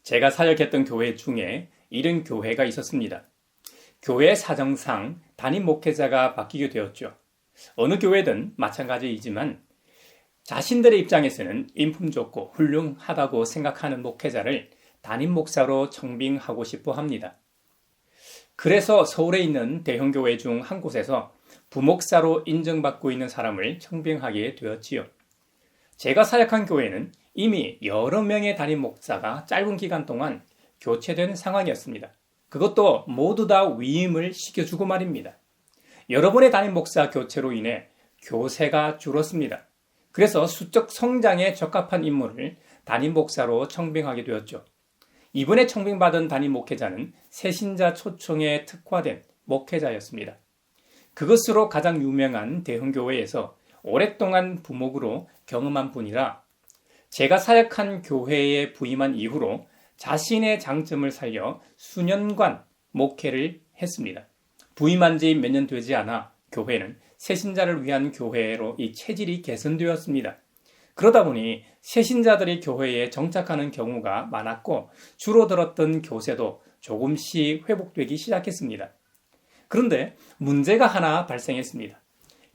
제가 사역했던 교회 중에 이런 교회가 있었습니다. 교회 사정상 담임 목회자가 바뀌게 되었죠. 어느 교회든 마찬가지이지만 자신들의 입장에서는 인품 좋고 훌륭하다고 생각하는 목회자를 담임 목사로 청빙하고 싶어 합니다. 그래서 서울에 있는 대형교회 중 한 곳에서 부목사로 인정받고 있는 사람을 청빙하게 되었지요. 제가 사역한 교회는 이미 여러 명의 담임 목사가 짧은 기간 동안 교체된 상황이었습니다. 그것도 모두 다 위임을 시켜주고 말입니다. 여러 번의 담임 목사 교체로 인해 교세가 줄었습니다. 그래서 수적 성장에 적합한 인물을 담임 목사로 청빙하게 되었죠. 이번에 청빙받은 담임 목회자는 새신자 초청에 특화된 목회자였습니다. 그것으로 가장 유명한 대형교회에서 오랫동안 부목으로 경험한 분이라 제가 사역한 교회에 부임한 이후로 자신의 장점을 살려 수년간 목회를 했습니다. 부임한 지 몇 년 되지 않아 교회는 새신자를 위한 교회로 이 체질이 개선되었습니다. 그러다 보니 새신자들이 교회에 정착하는 경우가 많았고 줄어들었던 교세도 조금씩 회복되기 시작했습니다. 그런데 문제가 하나 발생했습니다.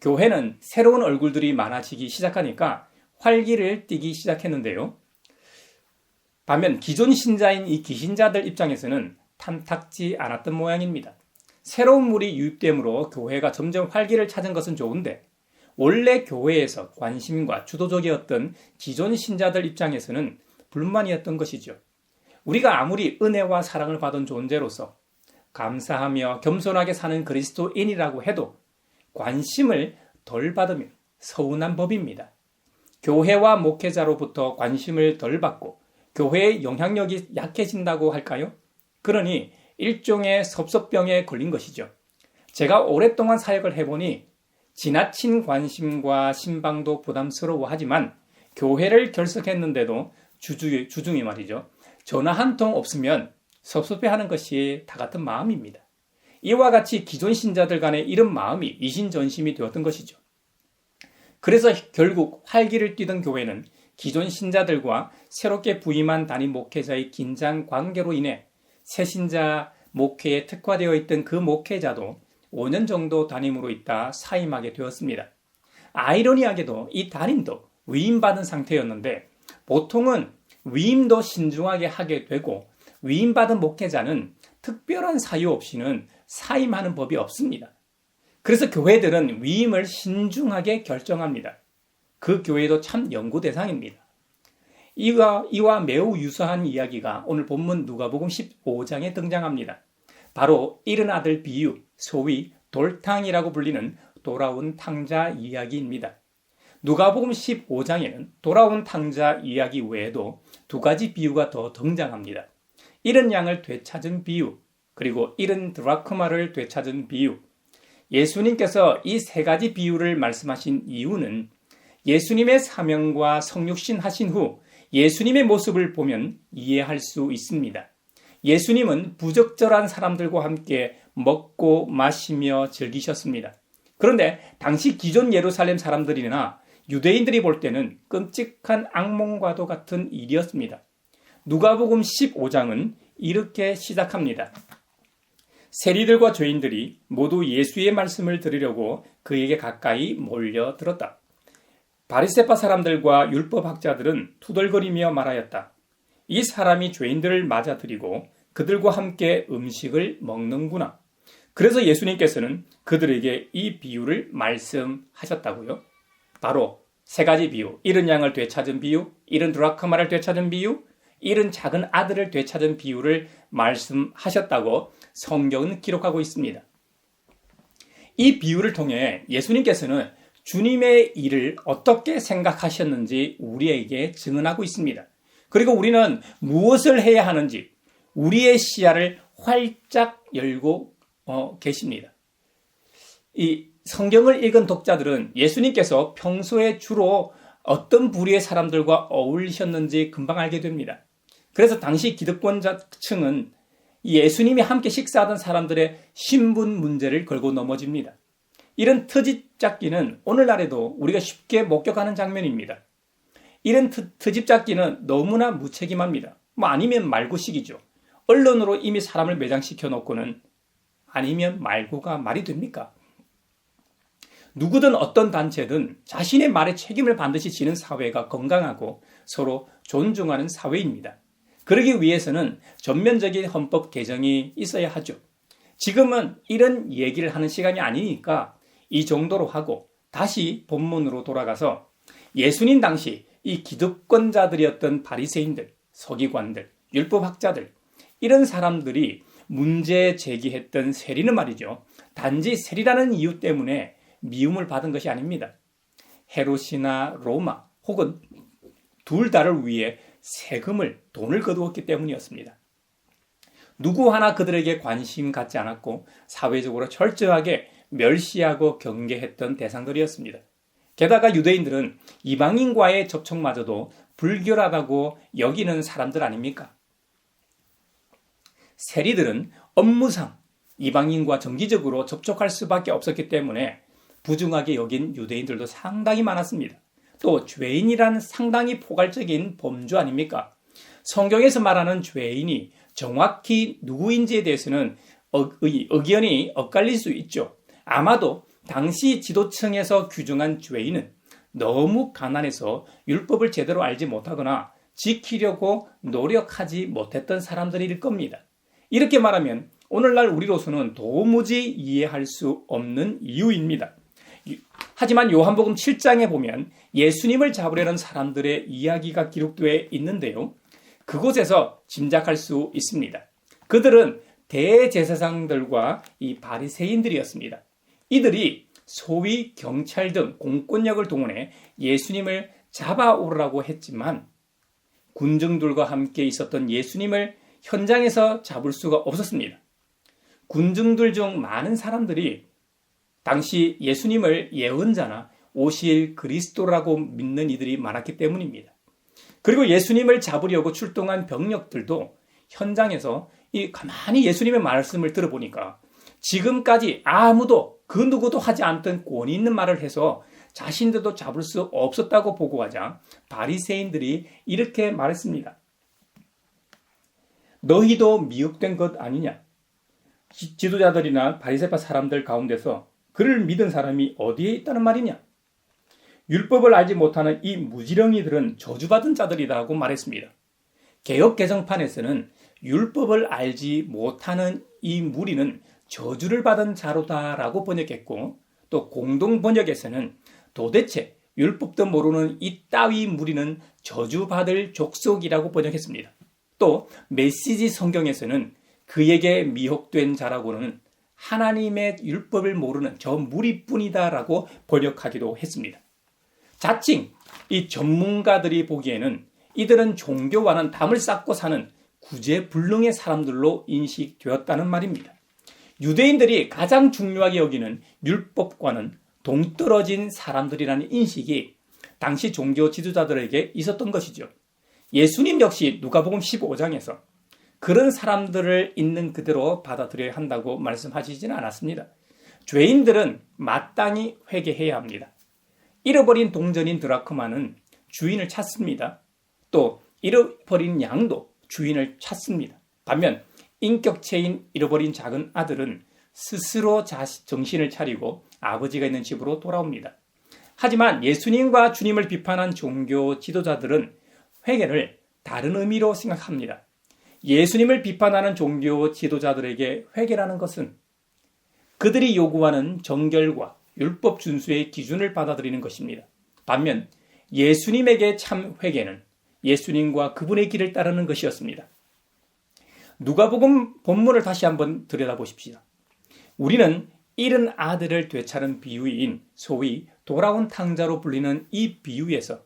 교회는 새로운 얼굴들이 많아지기 시작하니까 활기를 띠기 시작했는데요. 반면 기존 신자인 이 기신자들 입장에서는 탐탁지 않았던 모양입니다. 새로운 물이 유입됨으로 교회가 점점 활기를 찾은 것은 좋은데 원래 교회에서 관심과 주도적이었던 기존 신자들 입장에서는 불만이었던 것이죠. 우리가 아무리 은혜와 사랑을 받은 존재로서 감사하며 겸손하게 사는 그리스도인이라고 해도 관심을 덜 받으면 서운한 법입니다. 교회와 목회자로부터 관심을 덜 받고 교회의 영향력이 약해진다고 할까요? 그러니 일종의 섭섭병에 걸린 것이죠. 제가 오랫동안 사역을 해보니 지나친 관심과 신방도 부담스러워하지만 교회를 결석했는데도 주중에 말이죠. 전화 한 통 없으면 섭섭해하는 것이 다 같은 마음입니다. 이와 같이 기존 신자들 간의 이런 마음이 이신전심이 되었던 것이죠. 그래서 결국 활기를 띠던 교회는 기존 신자들과 새롭게 부임한 담임 목회자의 긴장 관계로 인해 새신자 목회에 특화되어 있던 그 목회자도 5년 정도 담임으로 있다 사임하게 되었습니다. 아이러니하게도 이 담임도 위임받은 상태였는데 보통은 위임도 신중하게 하게 되고 위임받은 목회자는 특별한 사유 없이는 사임하는 법이 없습니다. 그래서 교회들은 위임을 신중하게 결정합니다. 그 교회도 참 연구 대상입니다. 이와 매우 유사한 이야기가 오늘 본문 누가복음 15장에 등장합니다. 바로 잃은 아들 비유, 소위 돌탕이라고 불리는 돌아온 탕자 이야기입니다. 누가복음 15장에는 돌아온 탕자 이야기 외에도 두 가지 비유가 더 등장합니다. 잃은 양을 되찾은 비유, 그리고 잃은 드라크마를 되찾은 비유. 예수님께서 이 세 가지 비유를 말씀하신 이유는 예수님의 사명과 성육신 하신 후 예수님의 모습을 보면 이해할 수 있습니다. 예수님은 부적절한 사람들과 함께 먹고 마시며 즐기셨습니다. 그런데 당시 기존 예루살렘 사람들이나 유대인들이 볼 때는 끔찍한 악몽과도 같은 일이었습니다. 누가복음 15장은 이렇게 시작합니다. 세리들과 죄인들이 모두 예수의 말씀을 들으려고 그에게 가까이 몰려들었다. 바리새파 사람들과 율법학자들은 투덜거리며 말하였다. 이 사람이 죄인들을 맞아들이고 그들과 함께 음식을 먹는구나. 그래서 예수님께서는 그들에게 이 비유를 말씀하셨다고요. 바로 세 가지 비유, 잃은 양을 되찾은 비유, 잃은 드라크마를 되찾은 비유, 잃은 작은 아들을 되찾은 비유를 말씀하셨다고 성경은 기록하고 있습니다. 이 비유를 통해 예수님께서는 주님의 일을 어떻게 생각하셨는지 우리에게 증언하고 있습니다. 그리고 우리는 무엇을 해야 하는지 우리의 시야를 활짝 열고 계십니다. 이 성경을 읽은 독자들은 예수님께서 평소에 주로 어떤 부류의 사람들과 어울리셨는지 금방 알게 됩니다. 그래서 당시 기득권자층은 예수님이 함께 식사하던 사람들의 신분 문제를 걸고 넘어집니다. 이런 트집 잡기는 오늘날에도 우리가 쉽게 목격하는 장면입니다. 이런 트집 잡기는 너무나 무책임합니다. 뭐 아니면 말고식이죠. 언론으로 이미 사람을 매장시켜 놓고는 아니면 말고가 말이 됩니까? 누구든 어떤 단체든 자신의 말에 책임을 반드시 지는 사회가 건강하고 서로 존중하는 사회입니다. 그러기 위해서는 전면적인 헌법 개정이 있어야 하죠. 지금은 이런 얘기를 하는 시간이 아니니까 이 정도로 하고 다시 본문으로 돌아가서 예수님 당시 이 기득권자들이었던 바리새인들, 서기관들, 율법학자들 이런 사람들이 문제 제기했던 세리는 말이죠. 단지 세리라는 이유 때문에 미움을 받은 것이 아닙니다. 헤롯이나 로마 혹은 둘 다를 위해 세금을 돈을 거두었기 때문이었습니다. 누구 하나 그들에게 관심 갖지 않았고 사회적으로 철저하게 멸시하고 경계했던 대상들이었습니다. 게다가 유대인들은 이방인과의 접촉마저도 불결하다고 여기는 사람들 아닙니까? 세리들은 업무상 이방인과 정기적으로 접촉할 수밖에 없었기 때문에 부중하게 여긴 유대인들도 상당히 많았습니다. 또 죄인이란 상당히 포괄적인 범주 아닙니까? 성경에서 말하는 죄인이 정확히 누구인지에 대해서는 의견이 엇갈릴 수 있죠. 아마도 당시 지도층에서 규정한 죄인은 너무 가난해서 율법을 제대로 알지 못하거나 지키려고 노력하지 못했던 사람들일 겁니다. 이렇게 말하면 오늘날 우리로서는 도무지 이해할 수 없는 이유입니다. 하지만 요한복음 7장에 보면 예수님을 잡으려는 사람들의 이야기가 기록되어 있는데요. 그곳에서 짐작할 수 있습니다. 그들은 대제사장들과 이 바리새인들이었습니다. 이들이 소위 경찰 등 공권력을 동원해 예수님을 잡아오라고 했지만 군중들과 함께 있었던 예수님을 현장에서 잡을 수가 없었습니다. 군중들 중 많은 사람들이 당시 예수님을 예언자나 오실 그리스도라고 믿는 이들이 많았기 때문입니다. 그리고 예수님을 잡으려고 출동한 병력들도 현장에서 가만히 예수님의 말씀을 들어보니까 지금까지 아무도 그 누구도 하지 않던 권위 있는 말을 해서 자신들도 잡을 수 없었다고 보고하자 바리새인들이 이렇게 말했습니다. 너희도 미혹된 것 아니냐? 지도자들이나 바리새파 사람들 가운데서 그를 믿은 사람이 어디에 있다는 말이냐? 율법을 알지 못하는 이 무지렁이들은 저주받은 자들이라고 말했습니다. 개역 개정판에서는 율법을 알지 못하는 이 무리는 저주를 받은 자로다라고 번역했고 또 공동 번역에서는 도대체 율법도 모르는 이 따위 무리는 저주받을 족속이라고 번역했습니다. 또 메시지 성경에서는 그에게 미혹된 자라고는 하나님의 율법을 모르는 저 무리뿐이다라고 번역하기도 했습니다. 자칭 이 전문가들이 보기에는 이들은 종교와는 담을 쌓고 사는 구제불능의 사람들로 인식되었다는 말입니다. 유대인들이 가장 중요하게 여기는 율법과는 동떨어진 사람들이라는 인식이 당시 종교 지도자들에게 있었던 것이죠. 예수님 역시 누가복음 15장에서 그런 사람들을 있는 그대로 받아들여야 한다고 말씀하시지는 않았습니다. 죄인들은 마땅히 회개해야 합니다. 잃어버린 동전인 드라크마는 주인을 찾습니다. 또 잃어버린 양도 주인을 찾습니다. 반면 인격체인 잃어버린 작은 아들은 스스로 정신을 차리고 아버지가 있는 집으로 돌아옵니다. 하지만 예수님과 주님을 비판한 종교 지도자들은 회개를 다른 의미로 생각합니다. 예수님을 비판하는 종교 지도자들에게 회개라는 것은 그들이 요구하는 정결과 율법 준수의 기준을 받아들이는 것입니다. 반면 예수님에게 참 회개는 예수님과 그분의 길을 따르는 것이었습니다. 누가복음 본문을 다시 한번 들여다보십시오. 우리는 잃은 아들을 되찾은 비유인 소위 돌아온 탕자로 불리는 이 비유에서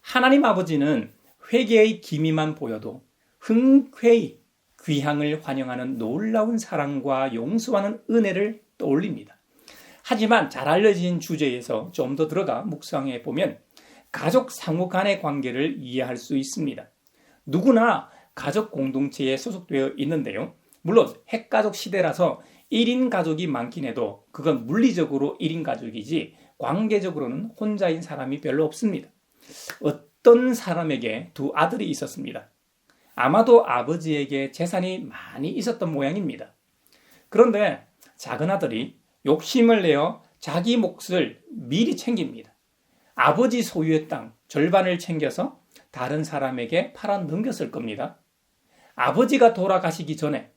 하나님 아버지는 회개의 기미만 보여도 흔쾌히 귀향을 환영하는 놀라운 사랑과 용서하는 은혜를 떠올립니다. 하지만 잘 알려진 주제에서 좀 더 들어가 묵상해 보면 가족 상호 간의 관계를 이해할 수 있습니다. 누구나 가족 공동체에 소속되어 있는데요. 물론 핵가족 시대라서 1인 가족이 많긴 해도 그건 물리적으로 1인 가족이지 관계적으로는 혼자인 사람이 별로 없습니다. 어떤 사람에게 두 아들이 있었습니다. 아마도 아버지에게 재산이 많이 있었던 모양입니다. 그런데 작은 아들이 욕심을 내어 자기 몫을 미리 챙깁니다. 아버지 소유의 땅 절반을 챙겨서 다른 사람에게 팔아 넘겼을 겁니다. 아버지가 돌아가시기 전에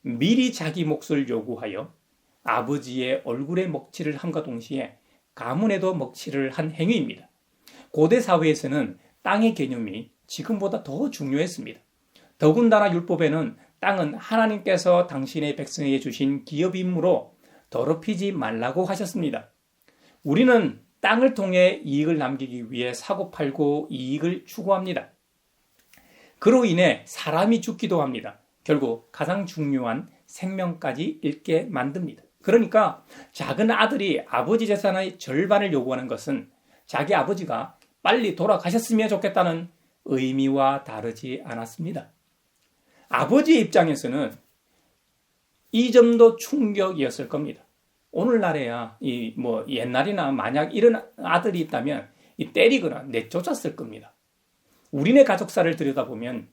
미리 자기 몫을 요구하여 아버지의 얼굴에 먹칠을 함과 동시에 가문에도 먹칠을 한 행위입니다. 고대 사회에서는 땅의 개념이 지금보다 더 중요했습니다. 더군다나 율법에는 땅은 하나님께서 당신의 백성에게 주신 기업이므로 더럽히지 말라고 하셨습니다. 우리는 땅을 통해 이익을 남기기 위해 사고팔고 이익을 추구합니다. 그로 인해 사람이 죽기도 합니다. 결국 가장 중요한 생명까지 잃게 만듭니다. 그러니까 작은 아들이 아버지 재산의 절반을 요구하는 것은 자기 아버지가 빨리 돌아가셨으면 좋겠다는 의미와 다르지 않았습니다. 아버지의 입장에서는 이 점도 충격이었을 겁니다. 오늘날에야 옛날이나 만약 이런 아들이 있다면 때리거나 내쫓았을 겁니다. 우리네 가족사를 들여다보면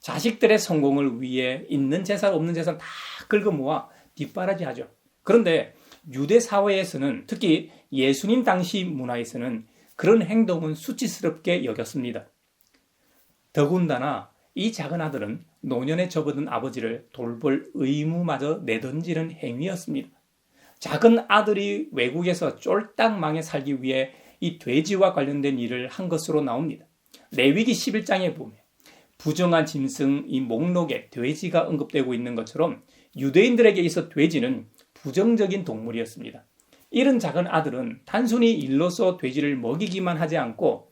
자식들의 성공을 위해 있는 재산 없는 재산 다 긁어모아 뒷바라지하죠. 그런데 유대 사회에서는 특히 예수님 당시 문화에서는 그런 행동은 수치스럽게 여겼습니다. 더군다나 이 작은 아들은 노년에 접어든 아버지를 돌볼 의무마저 내던지는 행위였습니다. 작은 아들이 외국에서 쫄딱 망해 살기 위해 이 돼지와 관련된 일을 한 것으로 나옵니다. 레위기 11장에 보면 부정한 짐승 이 목록에 돼지가 언급되고 있는 것처럼 유대인들에게 있어 돼지는 부정적인 동물이었습니다. 이런 작은 아들은 단순히 일로서 돼지를 먹이기만 하지 않고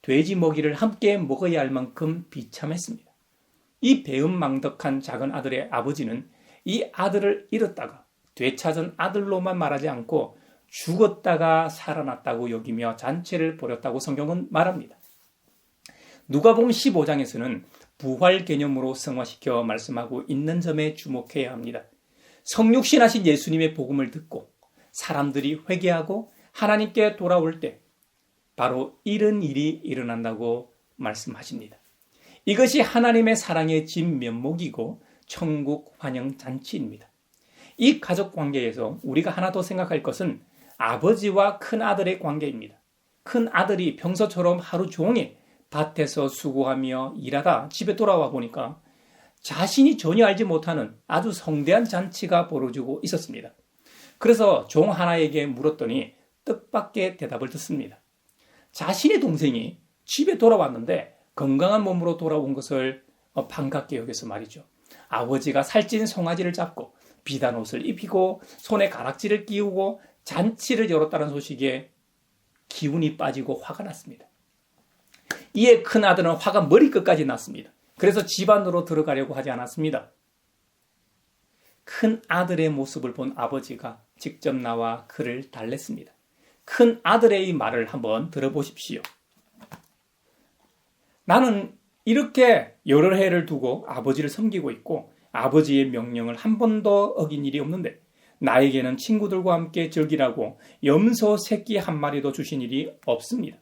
돼지 먹이를 함께 먹어야 할 만큼 비참했습니다. 이 배은망덕한 작은 아들의 아버지는 이 아들을 잃었다가 되찾은 아들로만 말하지 않고 죽었다가 살아났다고 여기며 잔치를 벌였다고 성경은 말합니다. 누가복음 15장에서는 부활 개념으로 승화시켜 말씀하고 있는 점에 주목해야 합니다. 성육신하신 예수님의 복음을 듣고 사람들이 회개하고 하나님께 돌아올 때 바로 이런 일이 일어난다고 말씀하십니다. 이것이 하나님의 사랑의 진면목이고 천국 환영 잔치입니다. 이 가족 관계에서 우리가 하나 더 생각할 것은 아버지와 큰아들의 관계입니다. 큰아들이 평소처럼 하루 종일 밭에서 수고하며 일하다 집에 돌아와 보니까 자신이 전혀 알지 못하는 아주 성대한 잔치가 벌어지고 있었습니다. 그래서 종 하나에게 물었더니 뜻밖의 대답을 듣습니다. 자신의 동생이 집에 돌아왔는데 건강한 몸으로 돌아온 것을 반갑게 여겨서 말이죠. 아버지가 살찐 송아지를 잡고 비단 옷을 입히고 손에 가락지를 끼우고 잔치를 열었다는 소식에 기운이 빠지고 화가 났습니다. 이에 큰아들은 화가 머리끝까지 났습니다. 그래서 집 안으로 들어가려고 하지 않았습니다. 큰아들의 모습을 본 아버지가 직접 나와 그를 달랬습니다. 큰아들의 이 말을 한번 들어보십시오. 나는 이렇게 여러 해를 두고 아버지를 섬기고 있고 아버지의 명령을 한 번도 어긴 일이 없는데 나에게는 친구들과 함께 즐기라고 염소 새끼 한 마리도 주신 일이 없습니다.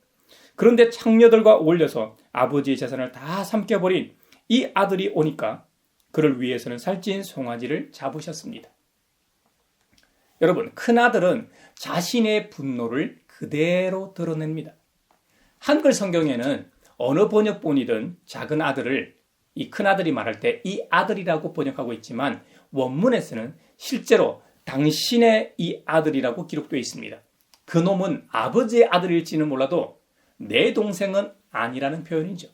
그런데 창녀들과 어울려서 아버지의 재산을 다 삼켜버린 이 아들이 오니까 그를 위해서는 살찐 송아지를 잡으셨습니다. 여러분, 큰아들은 자신의 분노를 그대로 드러냅니다. 한글 성경에는 어느 번역본이든 작은 아들을 이 큰아들이 말할 때 이 아들이라고 번역하고 있지만 원문에서는 실제로 당신의 이 아들이라고 기록되어 있습니다. 그놈은 아버지의 아들일지는 몰라도 내 동생은 아니라는 표현이죠.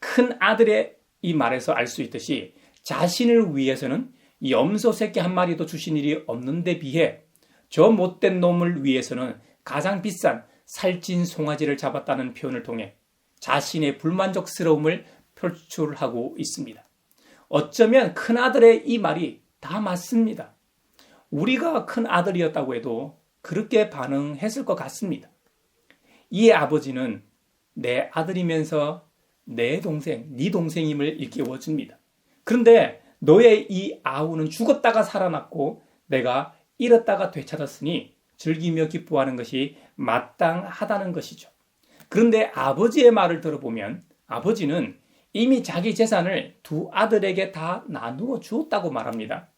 큰아들의 이 말에서 알 수 있듯이 자신을 위해서는 염소 새끼 한 마리도 주신 일이 없는데 비해 저 못된 놈을 위해서는 가장 비싼 살찐 송아지를 잡았다는 표현을 통해 자신의 불만족스러움을 표출하고 있습니다. 어쩌면 큰아들의 이 말이 다 맞습니다. 우리가 큰아들이었다고 해도 그렇게 반응했을 것 같습니다. 이에 아버지는 내 아들이면서 내 동생, 네 동생임을 일깨워줍니다. 그런데 너의 이 아우는 죽었다가 살아났고 내가 잃었다가 되찾았으니 즐기며 기뻐하는 것이 마땅하다는 것이죠. 그런데 아버지의 말을 들어보면 아버지는 이미 자기 재산을 두 아들에게 다 나누어 주었다고 말합니다.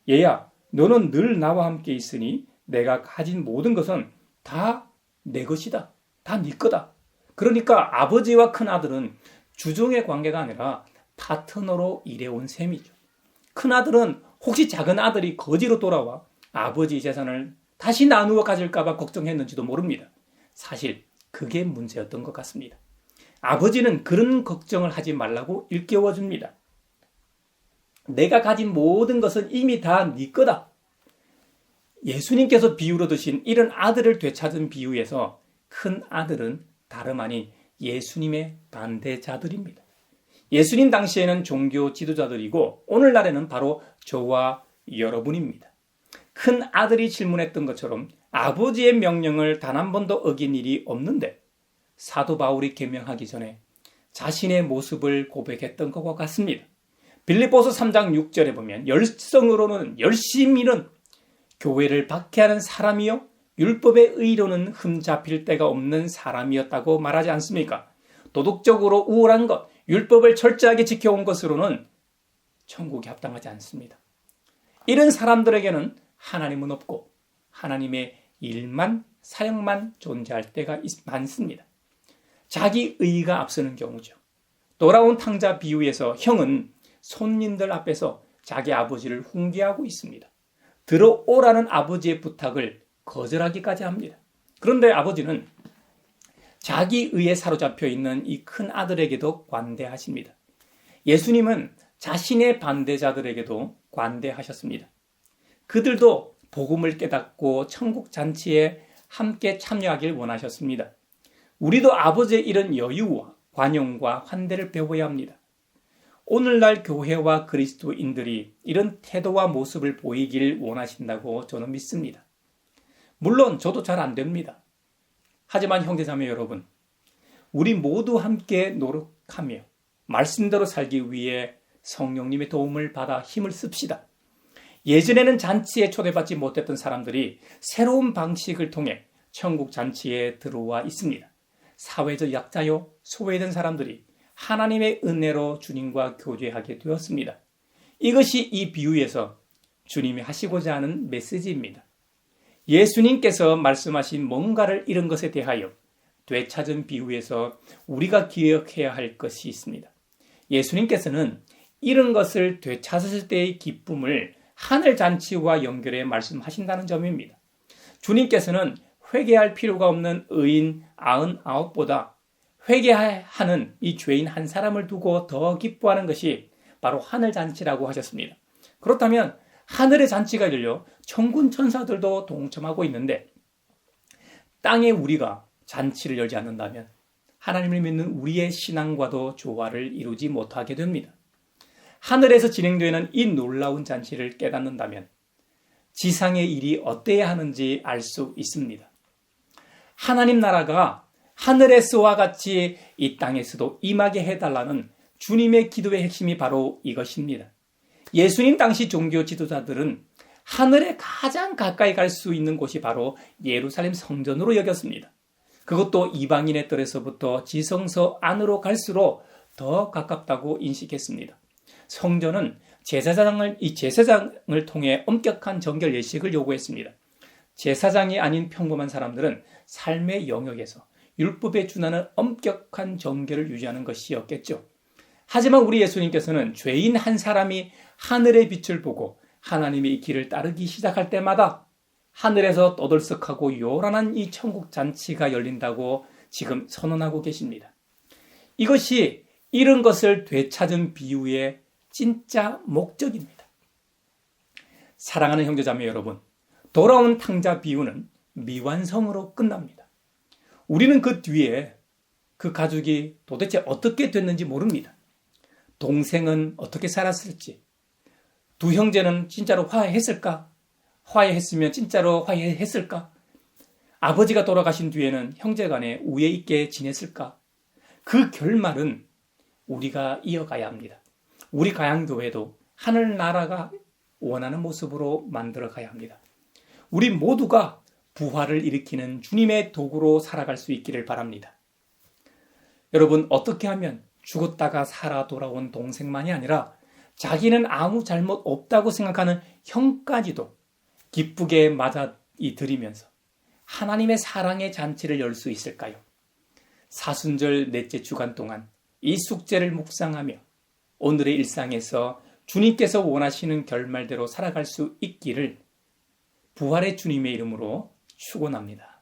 얘야, 너는 늘 나와 함께 있으니 내가 가진 모든 것은 다 내 것이다. 다 네 거다. 그러니까 아버지와 큰아들은 주종의 관계가 아니라 파트너로 일해온 셈이죠. 큰아들은 혹시 작은 아들이 거지로 돌아와 아버지 재산을 다시 나누어 가질까 봐 걱정했는지도 모릅니다. 사실 그게 문제였던 것 같습니다. 아버지는 그런 걱정을 하지 말라고 일깨워줍니다. 내가 가진 모든 것은 이미 다 네 거다. 예수님께서 비유로 드신 이런 아들을 되찾은 비유에서 큰 아들은 다름 아닌 예수님의 반대자들입니다. 예수님 당시에는 종교 지도자들이고 오늘날에는 바로 저와 여러분입니다. 큰 아들이 질문했던 것처럼 아버지의 명령을 단 한 번도 어긴 일이 없는데 사도 바울이 계명하기 전에 자신의 모습을 고백했던 것과 같습니다. 빌립보서 3장 6절에 보면 열성으로는 열심히는 교회를 박해하는 사람이요 율법의 의로는 흠잡힐 데가 없는 사람이었다고 말하지 않습니까? 도덕적으로 우월한 것, 율법을 철저하게 지켜온 것으로는 천국에 합당하지 않습니다. 이런 사람들에게는 하나님은 없고 하나님의 일만 사역만 존재할 때가 많습니다. 자기 의가 앞서는 경우죠. 돌아온 탕자 비유에서 형은 손님들 앞에서 자기 아버지를 훈계하고 있습니다. 들어오라는 아버지의 부탁을 거절하기까지 합니다. 그런데 아버지는 자기 의에 사로잡혀 있는 이 큰 아들에게도 관대하십니다. 예수님은 자신의 반대자들에게도 관대하셨습니다. 그들도 복음을 깨닫고 천국 잔치에 함께 참여하길 원하셨습니다. 우리도 아버지의 이런 여유와 관용과 환대를 배워야 합니다. 오늘날 교회와 그리스도인들이 이런 태도와 모습을 보이길 원하신다고 저는 믿습니다. 물론 저도 잘 안 됩니다. 하지만 형제자매 여러분, 우리 모두 함께 노력하며 말씀대로 살기 위해 성령님의 도움을 받아 힘을 씁시다. 예전에는 잔치에 초대받지 못했던 사람들이 새로운 방식을 통해 천국 잔치에 들어와 있습니다. 사회적 약자요, 소외된 사람들이 하나님의 은혜로 주님과 교제하게 되었습니다. 이것이 이 비유에서 주님이 하시고자 하는 메시지입니다. 예수님께서 말씀하신 뭔가를 잃은 것에 대하여 되찾은 비유에서 우리가 기억해야 할 것이 있습니다. 예수님께서는 잃은 것을 되찾았을 때의 기쁨을 하늘잔치와 연결해 말씀하신다는 점입니다. 주님께서는 회개할 필요가 없는 의인 99보다 회개하는 이 죄인 한 사람을 두고 더 기뻐하는 것이 바로 하늘잔치라고 하셨습니다. 그렇다면 하늘의 잔치가 열려 천군 천사들도 동참하고 있는데 땅에 우리가 잔치를 열지 않는다면 하나님을 믿는 우리의 신앙과도 조화를 이루지 못하게 됩니다. 하늘에서 진행되는 이 놀라운 잔치를 깨닫는다면 지상의 일이 어때야 하는지 알 수 있습니다. 하나님 나라가 하늘에서와 같이 이 땅에서도 임하게 해달라는 주님의 기도의 핵심이 바로 이것입니다. 예수님 당시 종교 지도자들은 하늘에 가장 가까이 갈 수 있는 곳이 바로 예루살렘 성전으로 여겼습니다. 그것도 이방인의 뜰에서부터 지성소 안으로 갈수록 더 가깝다고 인식했습니다. 성전은 제사장을 통해 엄격한 정결 예식을 요구했습니다. 제사장이 아닌 평범한 사람들은 삶의 영역에서 율법에 준하는 엄격한 정결을 유지하는 것이었겠죠. 하지만 우리 예수님께서는 죄인 한 사람이 하늘의 빛을 보고 하나님의 길을 따르기 시작할 때마다 하늘에서 떠들썩하고 요란한 이 천국 잔치가 열린다고 지금 선언하고 계십니다. 이것이 이런 것을 되찾은 비유의 진짜 목적입니다. 사랑하는 형제자매 여러분, 돌아온 탕자 비유는 미완성으로 끝납니다. 우리는 그 뒤에 그 가족이 도대체 어떻게 됐는지 모릅니다. 동생은 어떻게 살았을지, 두 형제는 진짜로 화해했을까? 화해했으면 진짜로 화해했을까? 아버지가 돌아가신 뒤에는 형제간에 우애 있게 지냈을까? 그 결말은 우리가 이어가야 합니다. 우리 가양교회도 하늘나라가 원하는 모습으로 만들어가야 합니다. 우리 모두가 부활을 일으키는 주님의 도구로 살아갈 수 있기를 바랍니다. 여러분, 어떻게 하면 죽었다가 살아 돌아온 동생만이 아니라 자기는 아무 잘못 없다고 생각하는 형까지도 기쁘게 맞아들이면서 하나님의 사랑의 잔치를 열 수 있을까요? 사순절 넷째 주간 동안 이 숙제를 묵상하며 오늘의 일상에서 주님께서 원하시는 결말대로 살아갈 수 있기를 부활의 주님의 이름으로 축원합니다.